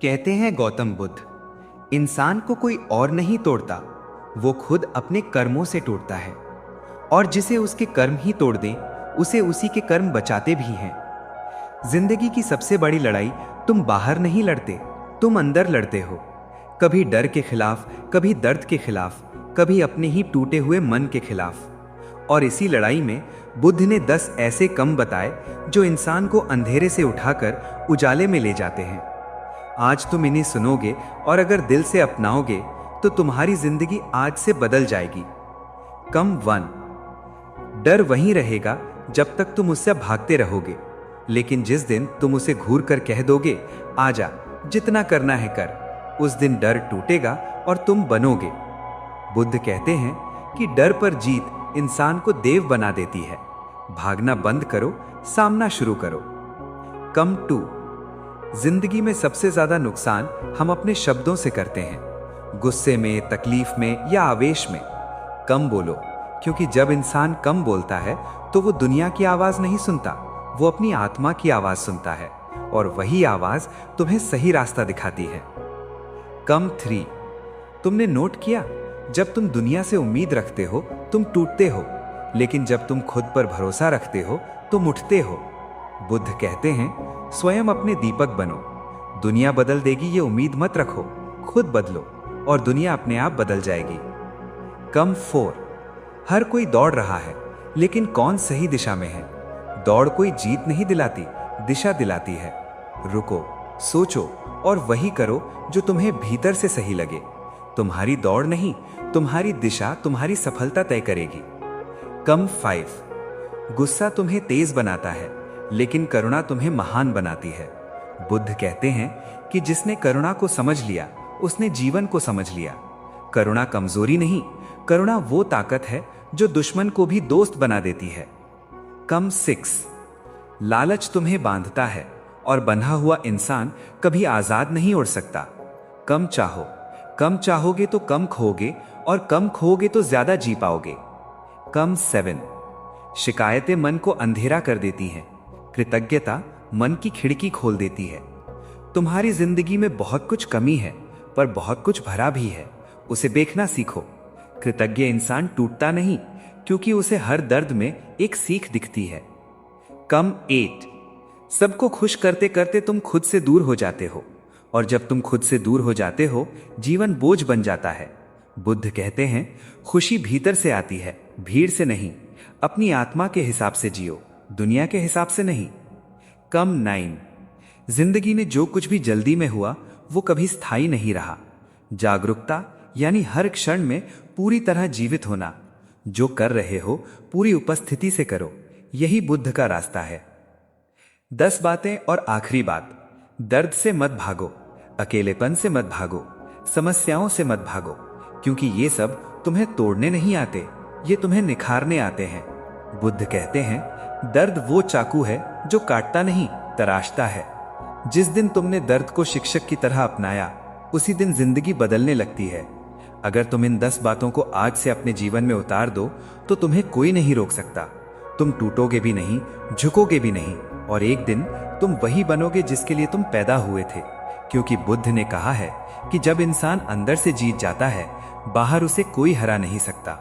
कहते हैं गौतम बुद्ध, इंसान को कोई और नहीं तोड़ता, वो खुद अपने कर्मों से टूटता है। और जिसे उसके कर्म ही तोड़ दें, उसे उसी के कर्म बचाते भी हैं। जिंदगी की सबसे बड़ी लड़ाई तुम बाहर नहीं लड़ते, तुम अंदर लड़ते हो। कभी डर के खिलाफ, कभी दर्द के खिलाफ, कभी अपने ही टूटे हुए मन के खिलाफ। और इसी लड़ाई में बुद्ध ने 10 ऐसे कम बताए जो इंसान को अंधेरे से उठाकर उजाले में ले जाते हैं। आज तुम इन्हें सुनोगे और अगर दिल से अपनाओगे तो तुम्हारी जिंदगी आज से बदल जाएगी। कम 1, डर वहीं रहेगा जब तक तुम उससे भागते रहोगे, लेकिन जिस दिन तुम उसे घूर कर कह दोगे आजा, जितना करना है कर, उस दिन डर टूटेगा और तुम बनोगे। बुद्ध कहते हैं कि डर पर जीत इंसान को देव बना देती है। भागना बंद करो, सामना शुरू करो। कम 2, जिंदगी में सबसे ज्यादा नुकसान हम अपने शब्दों से करते हैं, गुस्से में, तकलीफ में या आवेश में। कम बोलो, क्योंकि जब इंसान कम बोलता है तो वो दुनिया की आवाज नहीं सुनता, वो अपनी आत्मा की आवाज सुनता है, और वही आवाज तुम्हें सही रास्ता दिखाती है। कम 3, तुमने नोट किया, जब तुम दुनिया से उम्मीद रखते हो तुम टूटते हो, लेकिन जब तुम खुद पर भरोसा रखते हो तुम उठते हो। बुद्ध कहते हैं स्वयं अपने दीपक बनो। दुनिया बदल देगी ये उम्मीद मत रखो, खुद बदलो और दुनिया अपने आप बदल जाएगी। कम 4, हर कोई दौड़ रहा है, लेकिन कौन सही दिशा में है? दौड़ कोई जीत नहीं दिलाती, दिशा दिलाती है। रुको, सोचो और वही करो जो तुम्हें भीतर से सही लगे। तुम्हारी दौड़ नहीं, तुम्हारी दिशा तुम्हारी सफलता तय करेगी। कम 5, गुस्सा तुम्हें तेज बनाता है, लेकिन करुणा तुम्हें महान बनाती है। बुद्ध कहते हैं कि जिसने करुणा को समझ लिया उसने जीवन को समझ लिया। करुणा कमजोरी नहीं, करुणा वो ताकत है जो दुश्मन को भी दोस्त बना देती है। कम 6, लालच तुम्हें बांधता है और बंधा हुआ इंसान कभी आजाद नहीं उड़ सकता। कम चाहो, कम चाहोगे तो कम खोगे, और कम खोगे तो ज्यादा जी पाओगे। कम 7, शिकायतें मन को अंधेरा कर देती हैं, कृतज्ञता मन की खिड़की खोल देती है। तुम्हारी जिंदगी में बहुत कुछ कमी है, पर बहुत कुछ भरा भी है, उसे देखना सीखो। कृतज्ञ इंसान टूटता नहीं, क्योंकि उसे हर दर्द में एक सीख दिखती है। कम 8, सबको खुश करते करते तुम खुद से दूर हो जाते हो, और जब तुम खुद से दूर हो जाते हो जीवन बोझ बन जाता है। बुद्ध कहते हैं खुशी भीतर से आती है, भीड़ से नहीं। अपनी आत्मा के हिसाब से जियो, दुनिया के हिसाब से नहीं। कम 9, जिंदगी में जो कुछ भी जल्दी में हुआ वो कभी स्थायी नहीं रहा। जागरूकता यानी हर क्षण में पूरी तरह जीवित होना। जो कर रहे हो पूरी उपस्थिति से करो, यही बुद्ध का रास्ता है। 10 बातें और आखिरी बात, दर्द से मत भागो, अकेलेपन से मत भागो, समस्याओं से मत भागो, क्योंकि ये सब तुम्हें तोड़ने नहीं आते, ये तुम्हें निखारने आते हैं। बुद्ध कहते हैं दर्द वो चाकू है जो काटता नहीं, तराशता है। जिस दिन तुमने दर्द को शिक्षक की तरह अपनाया, उसी दिन जिंदगी बदलने लगती है। अगर तुम इन 10 बातों को आज से अपने जीवन में उतार दो तो तुम्हें कोई नहीं रोक सकता। तुम टूटोगे भी नहीं, झुकोगे भी नहीं, और एक दिन तुम वही बनोगे जिसके लिए तुम पैदा हुए थे। क्योंकि बुद्ध ने कहा है कि जब इंसान अंदर से जीत जाता है, बाहर उसे कोई हरा नहीं सकता।